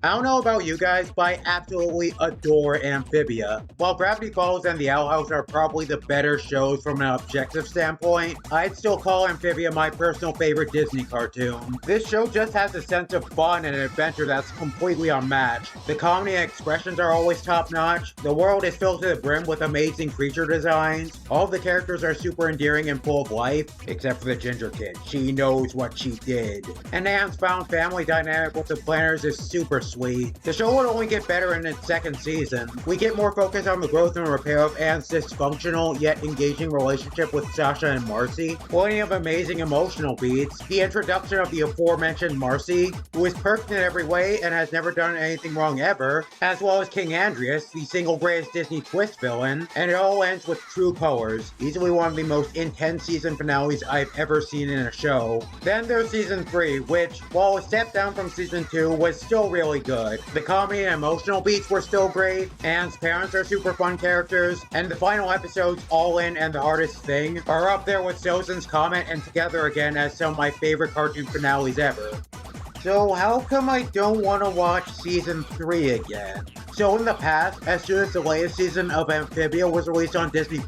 I don't know about you guys, but I absolutely adore Amphibia. While Gravity Falls and The Owl House are probably the better shows from an objective standpoint, I'd still call Amphibia my personal favorite Disney cartoon. This show just has a sense of fun and adventure that's completely unmatched. The comedy and expressions are always top notch, the world is filled to the brim with amazing creature designs, all of the characters are super endearing and full of life, except for the Ginger Kid. She knows what she did. And Anne's found family dynamic with the planners is super sweet. The show would only get better in its second season. We get more focus on the growth and repair of Anne's dysfunctional yet engaging relationship with Sasha and Marcy. Plenty of amazing emotional beats. The introduction of the aforementioned Marcy, who is perfect in every way and has never done anything wrong ever, as well as King Andreas, the single greatest Disney twist villain, and it all ends with true colors. Easily one of the most intense season finales I've ever seen in a show. Then there's season 3, which, while a step down from season 2, was still really good. The comedy and emotional beats were still great, Anne's parents are super fun characters, and the final episodes, All In and The Hardest Thing, are up there with Sozin's Comet and Together Again as some of my favorite cartoon finales ever. So how come I don't want to watch season 3 again? So in the past, as soon as the latest season of Amphibia was released on Disney+,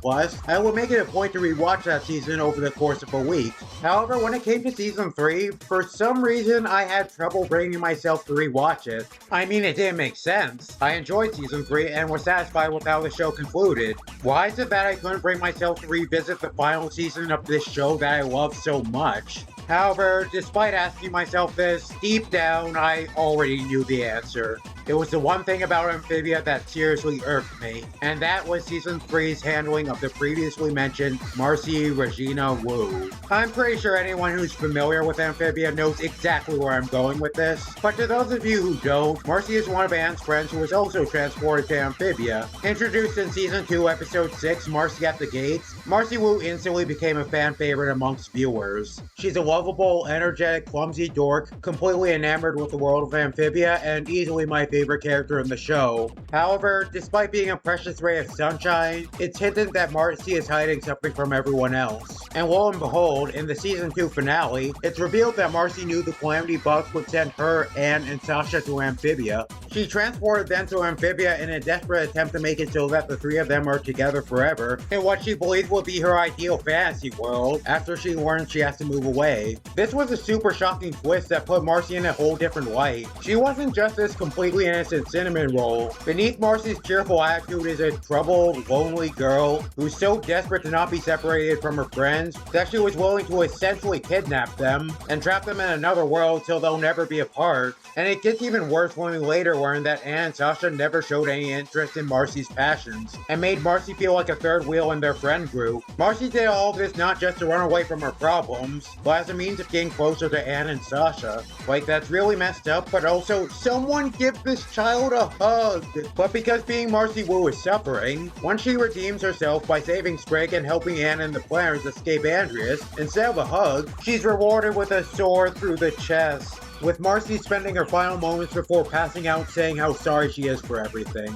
I would make it a point to rewatch that season over the course of a week. However, when it came to season 3, for some reason I had trouble bringing myself to rewatch it. I mean, it didn't make sense. I enjoyed season 3 and was satisfied with how the show concluded. Why is it that I couldn't bring myself to revisit the final season of this show that I love so much? However, despite asking myself this, deep down I already knew the answer. It was the one thing about Amphibia that seriously irked me, and that was season 3's handling of the previously mentioned Marcy Wu. I'm pretty sure anyone who's familiar with Amphibia knows exactly where I'm going with this, but to those of you who don't, Marcy is one of Anne's friends who was also transported to Amphibia. Introduced in season 2 episode 6, Marcy at the Gates, Marcy Wu instantly became a fan favorite amongst viewers. She's a lovable, energetic, clumsy dork, completely enamored with the world of Amphibia, and easily my favorite character in the show. However, despite being a precious ray of sunshine, it's hinted that Marcy is hiding something from everyone else. And lo and behold, in the season 2 finale, it's revealed that Marcy knew the Calamity Bugs would send her, Anne, and Sasha to Amphibia. She transported them to Amphibia in a desperate attempt to make it so that the three of them are together forever, in what she believed would be her ideal fantasy world, after she learned she has to move away. This was a super shocking twist that put Marcy in a whole different light. She wasn't just this completely innocent cinnamon roll. Beneath Marcy's cheerful attitude is a troubled, lonely girl who's so desperate to not be separated from her friends that she was willing to essentially kidnap them and trap them in another world till they'll never be apart. And it gets even worse when we later learn that Anne and Sasha never showed any interest in Marcy's passions, and made Marcy feel like a third wheel in their friend group. Marcy did all of this not just to run away from her problems, but as a means of getting closer to Anne and Sasha. Like, that's really messed up, but also, someone give this child a hug! But because being Marcy Wu is suffering, once she redeems herself by saving Sprig and helping Anne and the planners escape Andreas, instead of a hug, she's rewarded with a sword through the chest, with Marcy spending her final moments before passing out saying how sorry she is for everything.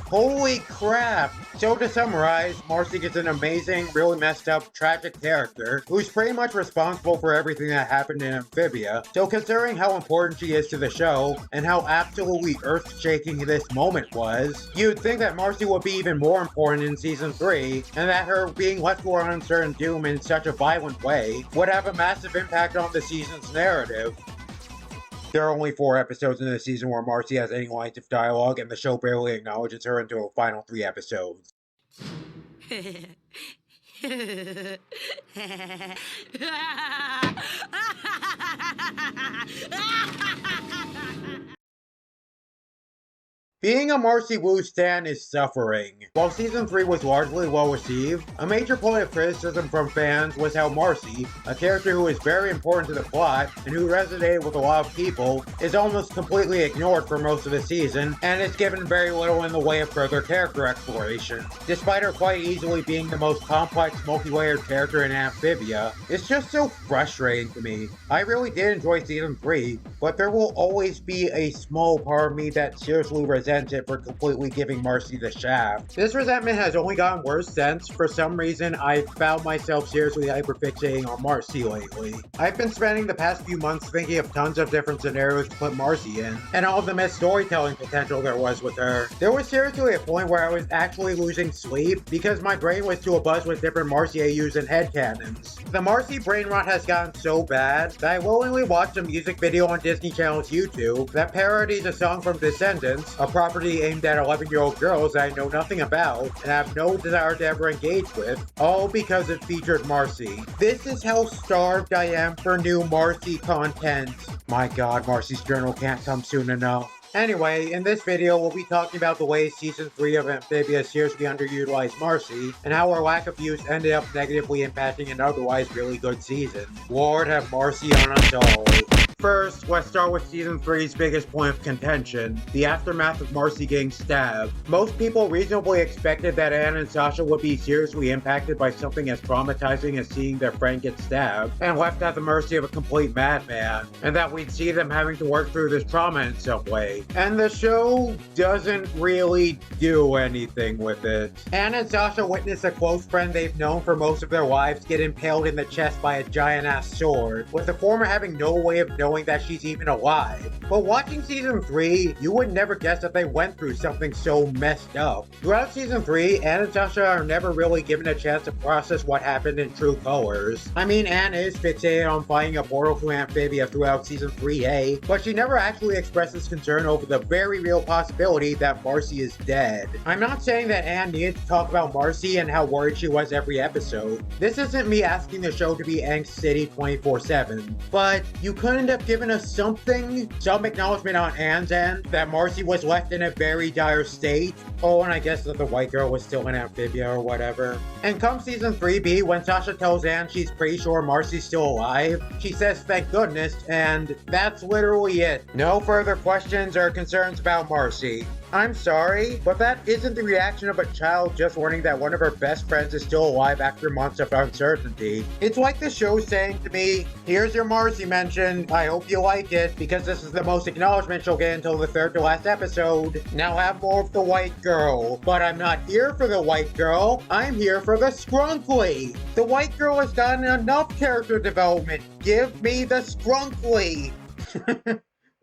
Holy crap! So to summarize, Marcy is an amazing, really messed up, tragic character who's pretty much responsible for everything that happened in Amphibia. So considering how important she is to the show, and how absolutely earth-shaking this moment was, you'd think that Marcy would be even more important in season 3, and that her being left to her uncertain doom in such a violent way would have a massive impact on the season's narrative. There are only 4 episodes in the season where Marcy has any lines of dialogue, and the show barely acknowledges her until the final 3 episodes. Being a Marcy Wu stan is suffering. While season 3 was largely well received, a major point of criticism from fans was how Marcy, a character who is very important to the plot and who resonated with a lot of people, is almost completely ignored for most of the season and is given very little in the way of further character exploration. Despite her quite easily being the most complex, multi-layered character in Amphibia, it's just so frustrating to me. I really did enjoy season 3, but there will always be a small part of me that seriously resents resented for completely giving Marcy the shaft. This resentment has only gotten worse since, for some reason, I found myself seriously hyperfixating on Marcy lately. I've been spending the past few months thinking of tons of different scenarios to put Marcy in, and all of the missed storytelling potential there was with her. There was seriously a point where I was actually losing sleep because my brain was too abuzz with different Marcy AUs and headcanons. The Marcy brain rot has gotten so bad that I willingly watched a music video on Disney Channel's YouTube that parodies a song from Descendants, a property aimed at 11-year-old girls that I know nothing about and have no desire to ever engage with, all because it featured Marcy. This is how starved I am for new Marcy content. My god, Marcy's journal can't come soon enough. Anyway, in this video, we'll be talking about the ways Season 3 of Amphibia seriously underutilized Marcy, and how her lack of use ended up negatively impacting an otherwise really good season. Lord have mercy on us all. First, let's start with Season 3's biggest point of contention, the aftermath of Marcy getting stabbed. Most people reasonably expected that Anne and Sasha would be seriously impacted by something as traumatizing as seeing their friend get stabbed, and left at the mercy of a complete madman, and that we'd see them having to work through this trauma in some way. And the show doesn't really do anything with it. Anne and Sasha witness a close friend they've known for most of their lives get impaled in the chest by a giant-ass sword, with the former having no way of knowing that she's even alive. But watching Season 3, you would never guess that they went through something so messed up. Throughout Season 3, Anne and Sasha are never really given a chance to process what happened in true colors. I mean, Anne is fixated on finding a portal to Amphibia throughout Season 3A, but she never actually expresses concern over the very real possibility that Marcy is dead. I'm not saying that Anne needed to talk about Marcy and how worried she was every episode. This isn't me asking the show to be Angst City 24/7, but you couldn't have given us something, some acknowledgement on Anne's end that Marcy was left in a very dire state. Oh, and I guess that the white girl was still in Amphibia or whatever. And come Season 3B, when Sasha tells Anne she's pretty sure Marcy's still alive, she says thank goodness, and that's literally it. No further questions or concerns about Marcy. I'm sorry, but that isn't the reaction of a child just learning that one of her best friends is still alive after months of uncertainty. It's like the show saying to me, here's your Marcy mention, I hope you like it, because this is the most acknowledgement she'll get until the third to last episode. Now have more of the white girl. But I'm not here for the white girl, I'm here for the Scrunkly. The white girl has gotten enough character development. Give me the Scrunkly.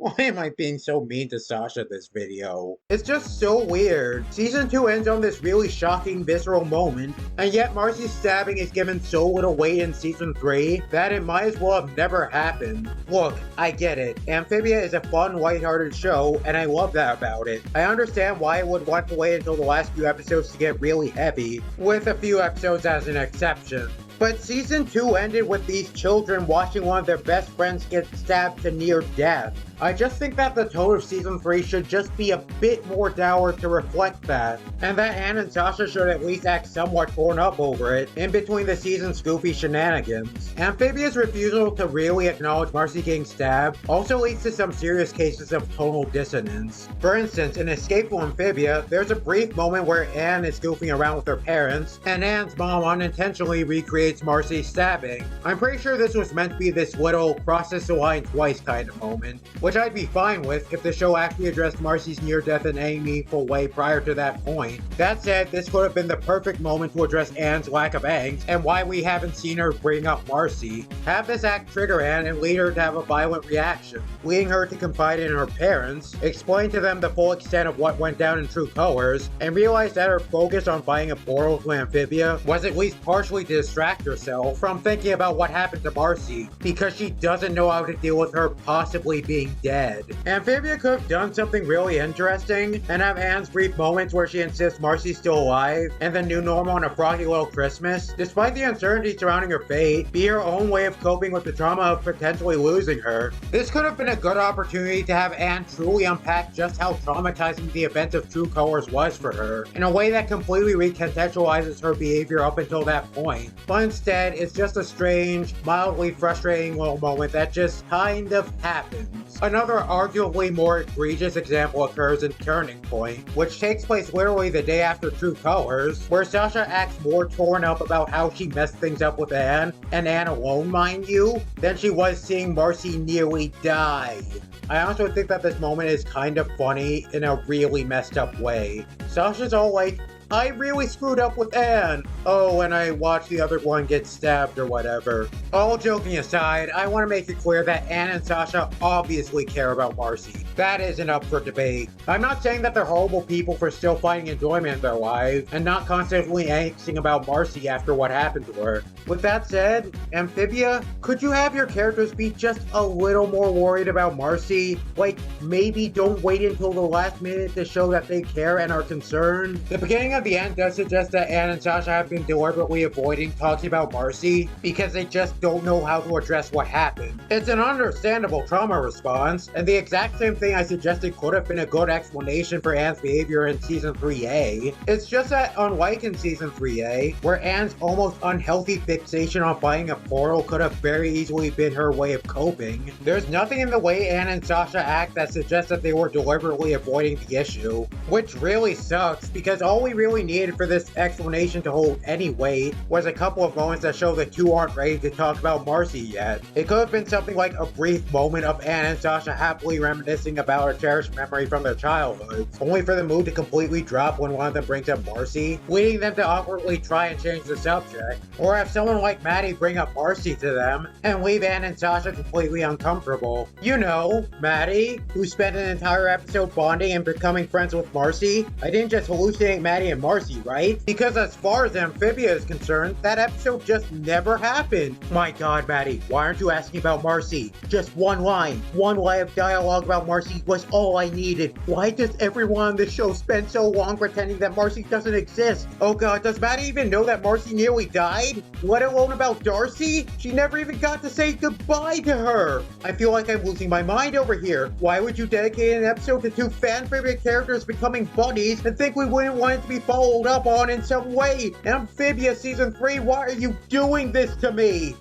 Why am I being so mean to Sasha this video? It's just so weird. Season 2 ends on this really shocking, visceral moment, and yet Marcy's stabbing is given so little weight in Season 3 that it might as well have never happened. Look, I get it. Amphibia is a fun, lighthearted show, and I love that about it. I understand why I would want to wait until the last few episodes to get really heavy, with a few episodes as an exception. But Season 2 ended with these children watching one of their best friends get stabbed to near death. I just think that the tone of Season 3 should just be a bit more dour to reflect that, and that Anne and Sasha should at least act somewhat torn up over it, in between the season's goofy shenanigans. Amphibia's refusal to really acknowledge Marcy getting stabbed also leads to some serious cases of tonal dissonance. For instance, in Escape from Amphibia, there's a brief moment where Anne is goofing around with her parents, and Anne's mom unintentionally recreates Marcy's stabbing. I'm pretty sure this was meant to be this little crosses the line twice kind of moment, which I'd be fine with if the show actually addressed Marcy's near death in any meaningful way prior to that point. That said, this could have been the perfect moment to address Anne's lack of angst and why we haven't seen her bring up Marcy. Have this act trigger Anne and lead her to have a violent reaction, leading her to confide in her parents, explain to them the full extent of what went down in true colors, and realize that her focus on finding a portal to Amphibia was at least partially to distract herself from thinking about what happened to Marcy, because she doesn't know how to deal with her possibly being dead. Amphibia could have done something really interesting, and have Anne's brief moments where she insists Marcy's still alive, and the new normal on a froggy little Christmas, despite the uncertainty surrounding her fate, be her own way of coping with the trauma of potentially losing her. This could have been a good opportunity to have Anne truly unpack just how traumatizing the event of True Colors was for her, in a way that completely recontextualizes her behavior up until that point. But instead, it's just a strange, mildly frustrating little moment that just kind of happens. Another arguably more egregious example occurs in Turning Point, which takes place literally the day after True Colors, where Sasha acts more torn up about how she messed things up with Anne, and Anne alone mind you, than she was seeing Marcy nearly die. I also think that this moment is kind of funny in a really messed up way. Sasha's all like, I really screwed up with Anne. Oh, and I watched the other one get stabbed or whatever. All joking aside, I want to make it clear that Anne and Sasha obviously care about Marcy. That isn't up for debate. I'm not saying that they're horrible people for still finding enjoyment in their lives, and not constantly angsting about Marcy after what happened to her. With that said, Amphibia, could you have your characters be just a little more worried about Marcy? Like, maybe don't wait until the last minute to show that they care and are concerned? The beginning of the end does suggest that Anne and Sasha have been deliberately avoiding talking about Marcy because they just don't know how to address what happened. It's an understandable trauma response, and the exact same thing I suggested could have been a good explanation for Anne's behavior in Season 3A. It's just that, unlike in Season 3A, where Anne's almost unhealthy fixation on finding a portal could have very easily been her way of coping, there's nothing in the way Anne and Sasha act that suggests that they were deliberately avoiding the issue, which really sucks because all we really needed for this explanation to hold any weight was a couple of moments that show the two aren't ready to talk about Marcy yet. It could have been something like a brief moment of Anne and Sasha happily reminiscing about a cherished memory from their childhoods, only for the mood to completely drop when one of them brings up Marcy, leading them to awkwardly try and change the subject. Or have someone like Maddie bring up Marcy to them, and leave Anne and Sasha completely uncomfortable. You know, Maddie, who spent an entire episode bonding and becoming friends with Marcy. I didn't just hallucinate Maddie and Marcy, right? Because as far as Amphibia is concerned, that episode just never happened. My god, Maddie, why aren't you asking about Marcy? Just one line of dialogue about Marcy was all I needed. Why does everyone on this show spend so long pretending that Marcy doesn't exist? Oh god, does Maddie even know that Marcy nearly died? Let alone about Darcy? She never even got to say goodbye to her. I feel like I'm losing my mind over here. Why would you dedicate an episode to two fan favorite characters becoming buddies and think we wouldn't want it to be followed up on in some way? Amphibia Season 3, why are you doing this to me?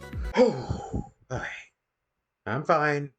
I'm fine.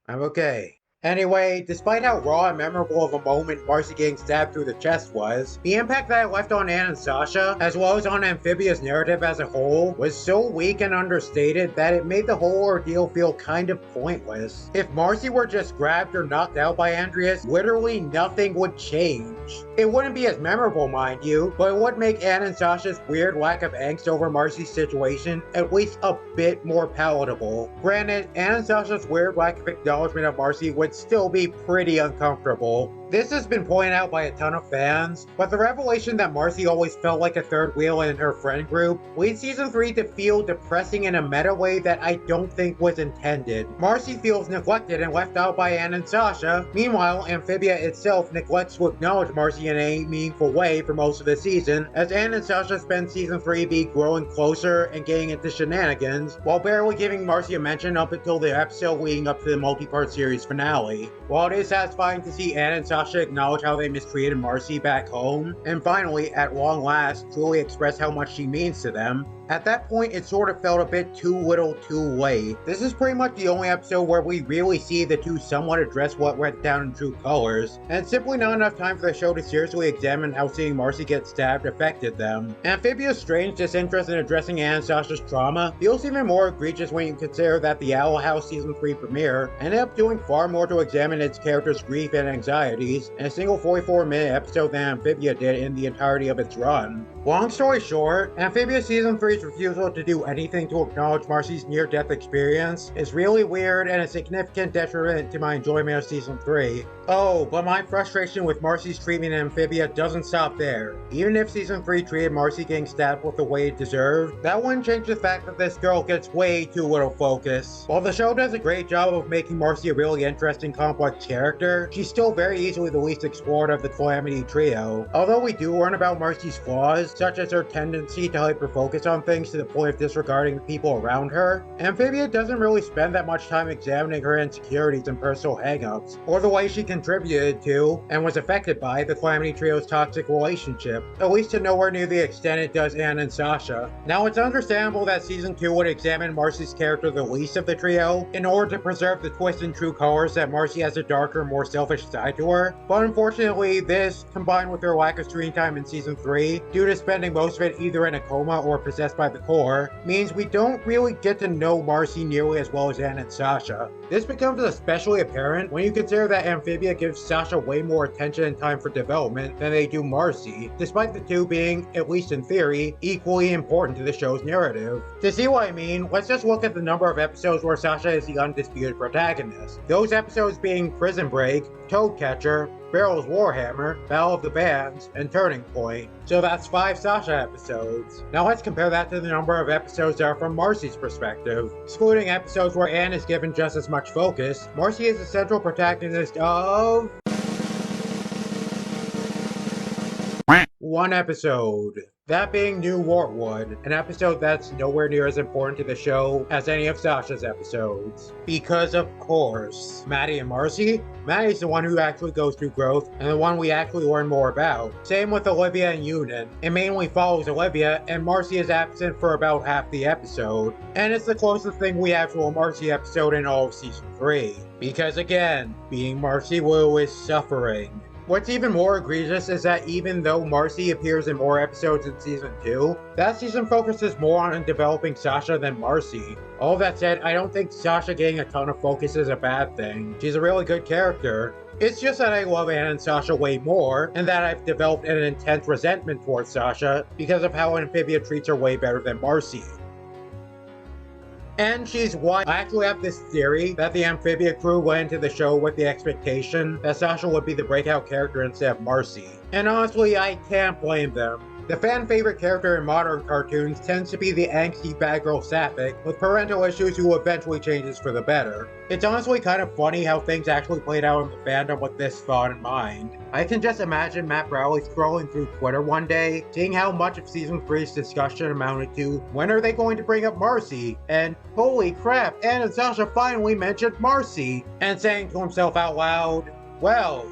I'm okay. Anyway, despite how raw and memorable of a moment Marcy getting stabbed through the chest was, the impact that it left on Anne and Sasha, as well as on Amphibia's narrative as a whole, was so weak and understated that it made the whole ordeal feel kind of pointless. If Marcy were just grabbed or knocked out by Andreas, literally nothing would change. It wouldn't be as memorable, mind you, but it would make Anne and Sasha's weird lack of angst over Marcy's situation at least a bit more palatable. Granted, Anne and Sasha's weird lack of acknowledgement of Marcy would still be pretty uncomfortable. This has been pointed out by a ton of fans, but the revelation that Marcy always felt like a third wheel in her friend group leads Season 3 to feel depressing in a meta way that I don't think was intended. Marcy feels neglected and left out by Anne and Sasha. Meanwhile, Amphibia itself neglects to acknowledge Marcy in a meaningful way for most of the season, as Anne and Sasha spend Season 3B growing closer and getting into shenanigans, while barely giving Marcy a mention up until the episode leading up to the multi-part series finale. While it is satisfying to see Anne and Sasha acknowledge how they mistreated Marcy back home, and finally, at long last, truly express how much she means to them, at that point, it sort of felt a bit too little too late. This is pretty much the only episode where we really see the two somewhat address what went down in True Colors, and it's simply not enough time for the show to seriously examine how seeing Marcy get stabbed affected them. Amphibia's strange disinterest in addressing Anne and Sasha's trauma feels even more egregious when you consider that the Owl House Season 3 premiere ended up doing far more to examine its characters' grief and anxieties in a single 44-minute episode than Amphibia did in the entirety of its run. Long story short, Amphibia Season 3's refusal to do anything to acknowledge Marcy's near-death experience is really weird and a significant detriment to my enjoyment of Season 3. Oh, but my frustration with Marcy's treatment in Amphibia doesn't stop there. Even if Season 3 treated Marcy getting stabbed with the way it deserved, that wouldn't change the fact that this girl gets way too little focus. While the show does a great job of making Marcy a really interesting, complex character, she's still very easily the least explored of the Calamity trio. Although we do learn about Marcy's flaws, such as her tendency to hyper-focus on things to the point of disregarding the people around her, Amphibia doesn't really spend that much time examining her insecurities and personal hangups, or the way she contributed to, and was affected by, the Calamity Trio's toxic relationship, at least to nowhere near the extent it does Anne and Sasha. Now, it's understandable that Season 2 would examine Marcy's character the least of the trio, in order to preserve the twist and true colors that Marcy has a darker, more selfish side to her, but unfortunately this, combined with her lack of screen time in Season 3, due to spending most of it either in a coma or possessed by the core, means we don't really get to know Marcy nearly as well as Anne and Sasha. This becomes especially apparent when you consider that Amphibia gives Sasha way more attention and time for development than they do Marcy, despite the two being, at least in theory, equally important to the show's narrative. To see what I mean, let's just look at the number of episodes where Sasha is the undisputed protagonist. Those episodes being Prison Break, Toadcatcher, Barrel's Warhammer, Battle of the Bands, and Turning Point. So that's 5 Sasha episodes. Now let's compare that to the number of episodes that are from Marcy's perspective. Excluding episodes where Anne is given just as much focus, Marcy is the central protagonist of 1 episode. That being New Wartwood, an episode that's nowhere near as important to the show as any of Sasha's episodes. Because of course, Maddie and Marcy? Maddie's the one who actually goes through growth, and the one we actually learn more about. Same with Olivia and Eunan. It mainly follows Olivia, and Marcy is absent for about half the episode. And it's the closest thing we have to a Marcy episode in all of Season 3. Because again, being Marcy Wu is suffering. What's even more egregious is that even though Marcy appears in more episodes in Season 2, that season focuses more on developing Sasha than Marcy. All that said, I don't think Sasha getting a ton of focus is a bad thing. She's a really good character. It's just that I love Anne and Sasha way more, and that I've developed an intense resentment towards Sasha because of how Amphibia treats her way better than Marcy. And she's why I actually have this theory that the Amphibia crew went into the show with the expectation that Sasha would be the breakout character instead of Marcy. And honestly, I can't blame them. The fan favorite character in modern cartoons tends to be the angsty bad girl Sapphic with parental issues who eventually changes for the better. It's honestly kind of funny how things actually played out in the fandom with this thought in mind. I can just imagine Matt Browley scrolling through Twitter one day, seeing how much of Season 3's discussion amounted to, when are they going to bring up Marcy? And holy crap, Anne and Sasha finally mentioned Marcy! And saying to himself out loud, well,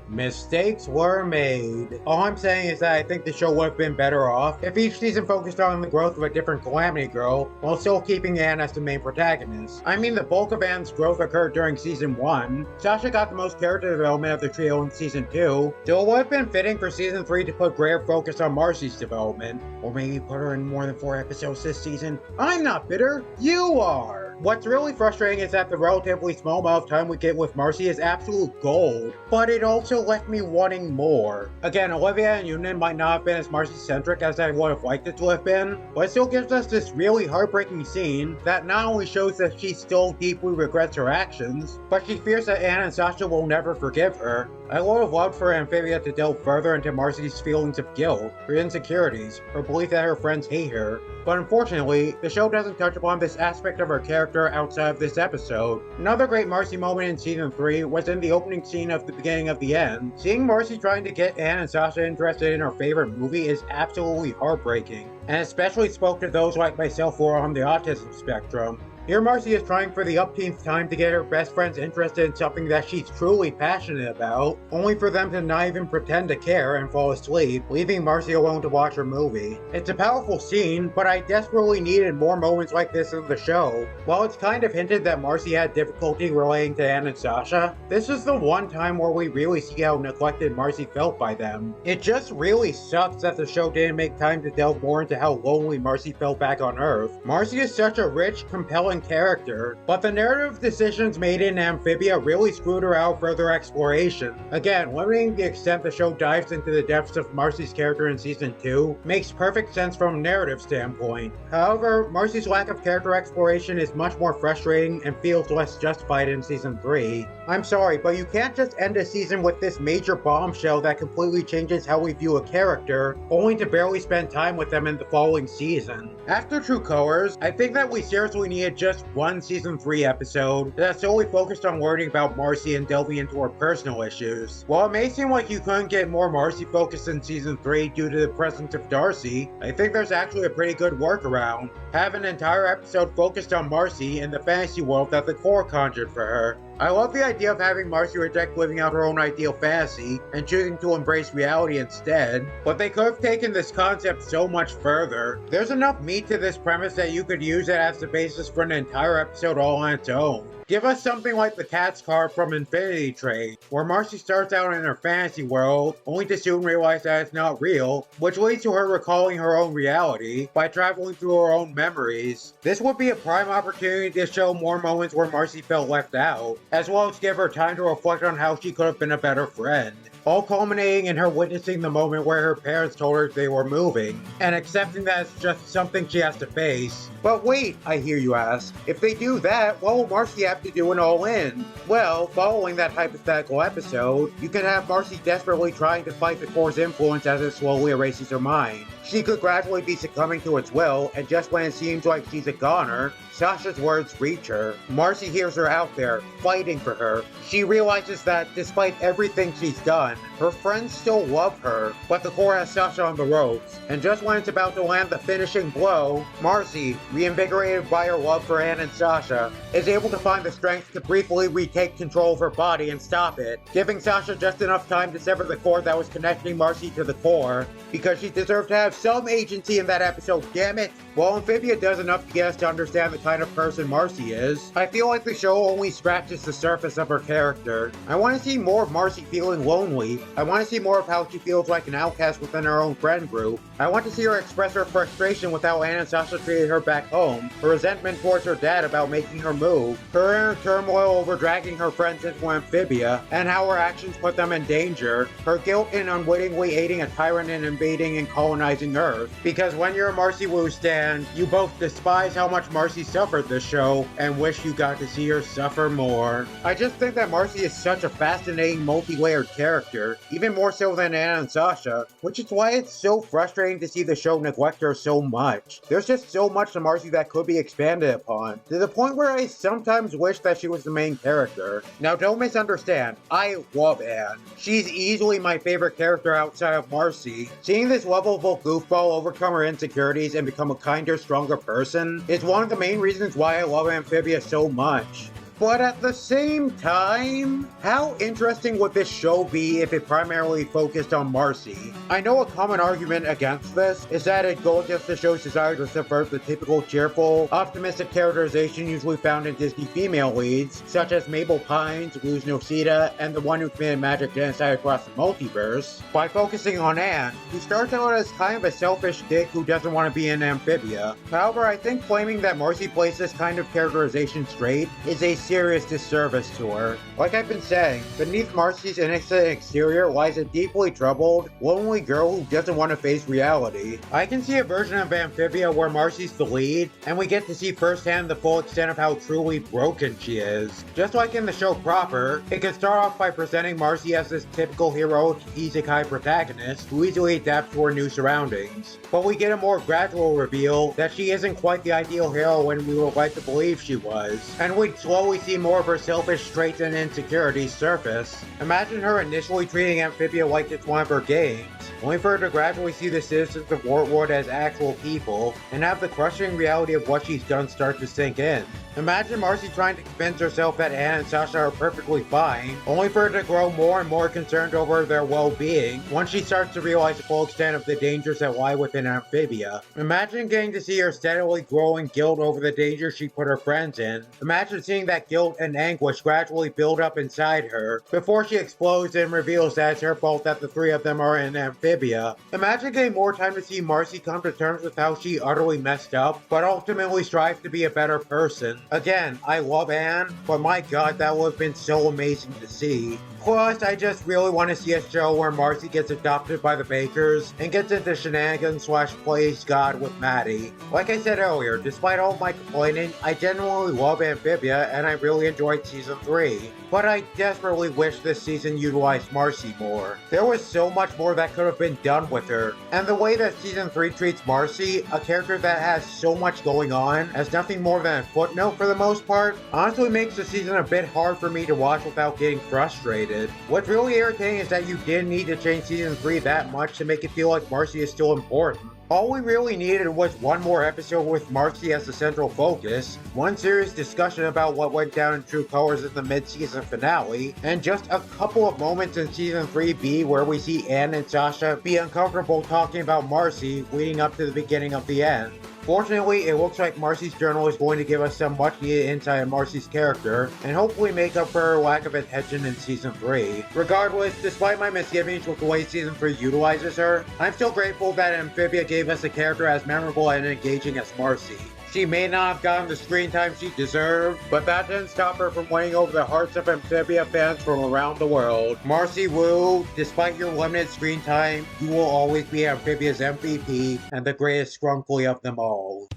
mistakes were made. All I'm saying is that I think the show would have been better off if each season focused on the growth of a different Calamity Girl, while still keeping Anne as the main protagonist. I mean, the bulk of Anne's growth occurred during Season 1. Sasha got the most character development of the trio in Season 2, so it would have been fitting for Season 3 to put greater focus on Marcy's development. Or maybe put her in more than 4 episodes this season. I'm not bitter, you are! What's really frustrating is that the relatively small amount of time we get with Marcy is absolute gold, but it also left me wanting more. Again, Olivia and Eunan might not have been as Marcy-centric as I would have liked it to have been, but it still gives us this really heartbreaking scene that not only shows that she still deeply regrets her actions, but she fears that Anne and Sasha will never forgive her. I would have loved for Amphibia to delve further into Marcy's feelings of guilt, her insecurities, her belief that her friends hate her, but unfortunately, the show doesn't touch upon this aspect of her character outside of this episode. Another great Marcy moment in Season 3 was in the opening scene of the beginning of the end. Seeing Marcy trying to get Anne and Sasha interested in her favorite movie is absolutely heartbreaking, and especially spoke to those like myself who are on the autism spectrum. Here Marcy is trying for the upteenth time to get her best friends interested in something that she's truly passionate about, only for them to not even pretend to care and fall asleep, leaving Marcy alone to watch her movie. It's a powerful scene, but I desperately needed more moments like this in the show. While it's kind of hinted that Marcy had difficulty relating to Anne and Sasha, this is the one time where we really see how neglected Marcy felt by them. It just really sucks that the show didn't make time to delve more into how lonely Marcy felt back on Earth. Marcy is such a rich, compelling character, but the narrative decisions made in Amphibia really screwed her out of further exploration. Again, limiting the extent the show dives into the depths of Marcy's character in Season 2 makes perfect sense from a narrative standpoint. However, Marcy's lack of character exploration is much more frustrating and feels less justified in Season 3. I'm sorry, but you can't just end a season with this major bombshell that completely changes how we view a character, only to barely spend time with them in the following season. After True Colors, I think that we seriously needed just one season 3 episode that solely focused on learning about Marcy and delving into her personal issues. While it may seem like you couldn't get more Marcy focused in season 3 due to the presence of Darcy, I think there's actually a pretty good workaround. Have an entire episode focused on Marcy and the fantasy world that the core conjured for her. I love the idea of having Marcy reject living out her own ideal fantasy and choosing to embrace reality instead, but they could have taken this concept so much further. There's enough meat to this premise that you could use it as the basis for an entire episode all on its own. Give us something like the Cat's card from Infinity Trade, where Marcy starts out in her fantasy world, only to soon realize that it's not real, which leads to her recalling her own reality by traveling through her own memories. This would be a prime opportunity to show more moments where Marcy felt left out, as well as give her time to reflect on how she could have been a better friend. All culminating in her witnessing the moment where her parents told her they were moving, and accepting that it's just something she has to face. But wait, I hear you ask, if they do that, what will Marcy have to do in All In? Well, following that hypothetical episode, you can have Marcy desperately trying to fight the core's influence as it slowly erases her mind. She could gradually be succumbing to its will, and just when it seems like she's a goner, Sasha's words reach her. Marcy hears her out there, fighting for her. She realizes that, despite everything she's done, her friends still love her, but the core has Sasha on the ropes. And just when it's about to land the finishing blow, Marcy, reinvigorated by her love for Anne and Sasha, is able to find the strength to briefly retake control of her body and stop it, giving Sasha just enough time to sever the cord that was connecting Marcy to the core, because she deserved to have some agency in that episode, damn it! While Amphibia does enough to get us to understand the kind of person Marcy is, I feel like the show only scratches the surface of her character. I want to see more of Marcy feeling lonely. I want to see more of how she feels like an outcast within her own friend group. I want to see her express her frustration with how Anne and Sasha treated her back home, her resentment towards her dad about making her move, her inner turmoil over dragging her friends into Amphibia, and how her actions put them in danger, her guilt in unwittingly aiding a tyrant in invading and colonizing Earth. Because when you're a Marcy Wu stan, you both despise how much Marcy suffered this show and wish you got to see her suffer more. I just think that Marcy is such a fascinating multi-layered character, even more so than Anna and Sasha, which is why it's so frustrating to see the show neglect her so much. There's just so much to Marcy that could be expanded upon, to the point where I sometimes wish that she was the main character. Now don't misunderstand, I love Anne. She's easily my favorite character outside of Marcy. Seeing this lovable goofball overcome her insecurities and become a kinder, stronger person is one of the main reasons why I love Amphibia so much. But at the same time, how interesting would this show be if it primarily focused on Marcy? I know a common argument against this is that it goes against the show's desire to subvert the typical cheerful, optimistic characterization usually found in Disney female leads, such as Mabel Pines, Luz Nocita, and the one who committed magic genocide across the multiverse, by focusing on Anne, who starts out as kind of a selfish dick who doesn't want to be an Amphibia. However, I think claiming that Marcy plays this kind of characterization straight is a serious disservice to her. Like I've been saying, beneath Marcy's innocent exterior lies a deeply troubled, lonely girl who doesn't want to face reality. I can see a version of Amphibia where Marcy's the lead, and we get to see firsthand the full extent of how truly broken she is. Just like in the show proper, it can start off by presenting Marcy as this typical heroic isekai protagonist who easily adapts to her new surroundings. But we get a more gradual reveal that she isn't quite the ideal heroine we would like to believe she was, and we'd slowly see more of her selfish traits and insecurities surface. Imagine her initially treating Amphibia like it's one of her games, only for her to gradually see the citizens of Wartwood as actual people, and have the crushing reality of what she's done start to sink in. Imagine Marcy trying to convince herself that Anne and Sasha are perfectly fine, only for her to grow more and more concerned over their well-being once she starts to realize the full extent of the dangers that lie within Amphibia. Imagine getting to see her steadily growing guilt over the danger she put her friends in. Imagine seeing that guilt and anguish gradually build up inside her, before she explodes and reveals that it's her fault that the three of them are in Amphibia. Imagine getting more time to see Marcy come to terms with how she utterly messed up, but ultimately strives to be a better person. Again, I love Anne, but my god, that would have been so amazing to see. Plus, I just really want to see a show where Marcy gets adopted by the Bakers and gets into shenanigans / plays God with Maddie. Like I said earlier, despite all my complaining, I genuinely love Amphibia and I really enjoyed season 3. But I desperately wish this season utilized Marcy more. There was so much more that could have been done with her, and the way that season 3 treats Marcy, a character that has so much going on, as nothing more than a footnote for the most part, honestly makes the season a bit hard for me to watch without getting frustrated. What's really irritating is that you didn't need to change season 3 that much to make it feel like Marcy is still important. All we really needed was one more episode with Marcy as the central focus, one serious discussion about what went down in true colors in the mid-season finale, and just a couple of moments in season 3B where we see Anne and Sasha be uncomfortable talking about Marcy leading up to the beginning of the end. Fortunately, it looks like Marcy's journal is going to give us some much needed insight on Marcy's character, and hopefully make up for her lack of attention in season 3. Regardless, despite my misgivings with the way season 3 utilizes her, I'm still grateful that Amphibia gave us a character as memorable and engaging as Marcy. She may not have gotten the screen time she deserved, but that didn't stop her from winning over the hearts of Amphibia fans from around the world. Marcy Wu, despite your limited screen time, you will always be Amphibia's MVP and the greatest scrunkly of them all.